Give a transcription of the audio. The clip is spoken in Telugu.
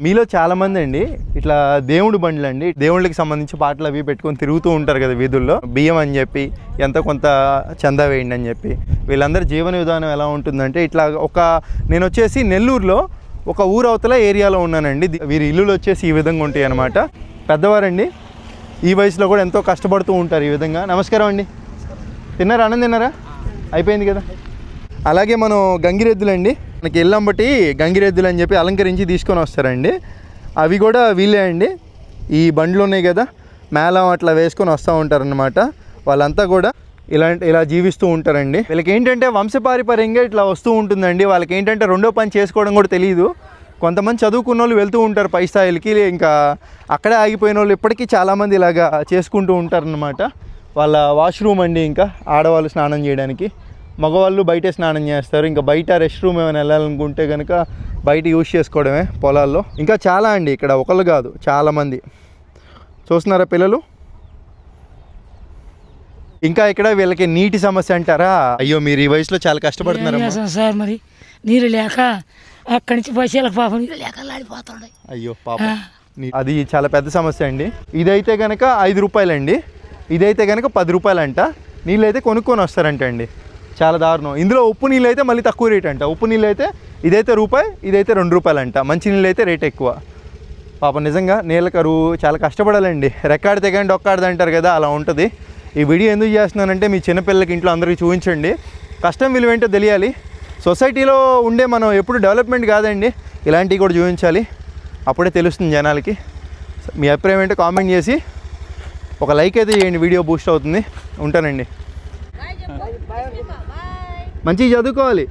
మీలో చాలామంది అండి ఇట్లా దేవుడు బండ్లు అండి, దేవుళ్ళకి సంబంధించి పాటలు అవి పెట్టుకొని తిరుగుతూ ఉంటారు కదా వీధుల్లో. బియ్యం అని చెప్పి ఎంత కొంత చందా వేయండి అని చెప్పి. వీళ్ళందరి జీవన విధానం ఎలా ఉంటుందంటే ఇట్లా నేను వచ్చేసి నెల్లూరులో ఒక ఊరు అవతల ఏరియాలో ఉన్నానండి. వీరి ఇల్లులు వచ్చేసి ఈ విధంగా ఉంటాయి అన్నమాట. పెద్దవారండి, ఈ వయసులో కూడా ఎంతో కష్టపడుతూ ఉంటారు ఈ విధంగా. నమస్కారం అండి. తిన్నారా? అన్నం తిన్నారా? అయిపోయింది కదా. అలాగే మనం గంగిరెద్దులండి, మనకి ఎల్లంబటి గంగిరెద్దులు అని చెప్పి అలంకరించి తీసుకొని వస్తారండి. అవి కూడా వీళ్ళే అండి. ఈ బండ్లు ఉన్నాయి కదా, మేళం అట్లా వేసుకొని వస్తూ ఉంటారనమాట. వాళ్ళంతా కూడా ఇలా జీవిస్తూ ఉంటారండి. వీళ్ళకి ఏంటంటే వంశపారిపర్యంగా ఇట్లా వస్తూ ఉంటుందండి. వాళ్ళకి ఏంటంటే రెండో పని చేసుకోవడం కూడా తెలియదు. కొంతమంది చదువుకున్న వాళ్ళు వెళ్తూ ఉంటారు పై స్థాయిలకి, ఇంకా అక్కడే ఆగిపోయిన వాళ్ళు ఇప్పటికీ చాలామంది ఇలాగా చేసుకుంటూ ఉంటారనమాట. వాళ్ళ వాష్రూమ్ అండి, ఇంకా ఆడవాళ్ళు స్నానం చేయడానికి, మగవాళ్ళు బయటే స్నానం చేస్తారు. ఇంకా బయట రెస్ట్ రూమ్ ఏమైనా వెళ్ళాలనుకుంటే కనుక బయట యూజ్ చేసుకోవడమే పొలాల్లో. ఇంకా చాలా అండి, ఇక్కడ ఒకళ్ళు కాదు చాలామంది. చూస్తున్నారా పిల్లలు? ఇంకా ఇక్కడ వీళ్ళకి నీటి సమస్య అంటారా? అయ్యో, మీరు ఈ వయసులో చాలా కష్టపడుతున్నారు సార్. మరి నీరు లేక అక్కడి నుంచి బస్సులకు పాపం నీరు లేక లాడిపోతుండే. అయ్యో పాప, అది చాలా పెద్ద సమస్య అండి. ఇదైతే కనుక 5 రూపాయలండి, ఇదైతే కనుక 10 రూపాయలంట. నీళ్ళు అయితే కొనుక్కొని వస్తారంట అండి. చాలా దారుణం. ఇందులో ఉప్పు నీళ్ళు అయితే మళ్ళీ తక్కువ రేట్ అంట. ఉప్పు నీళ్ళు అయితే ఇదైతే రూపాయి, ఇదైతే 2 రూపాయలంట. మంచి నీళ్ళు అయితే రేట్ ఎక్కువ. పాపం నిజంగా నీళ్ళ కరువు, చాలా కష్టపడాలండి. రెక్కాడితే కానీ డొక్కాడదు అంటారు కదా, అలా ఉంటుంది. ఈ వీడియో ఎందుకు చేస్తున్నానంటే మీ చిన్నపిల్లలకి ఇంట్లో అందరికీ చూపించండి. కష్టం విలువ ఏంటో తెలియాలి. సొసైటీలో ఉండే మనం ఎప్పుడు డెవలప్మెంట్ కాదండి, ఇలాంటివి కూడా చూపించాలి. అప్పుడే తెలుస్తుంది జనాలకి. మీ అభిప్రాయం ఏంటో కామెంట్ చేసి ఒక లైక్ అయితే చేయండి, వీడియో బూస్ట్ అవుతుంది. ఉంటానండి. మంచిగా చదువుకోవాలి.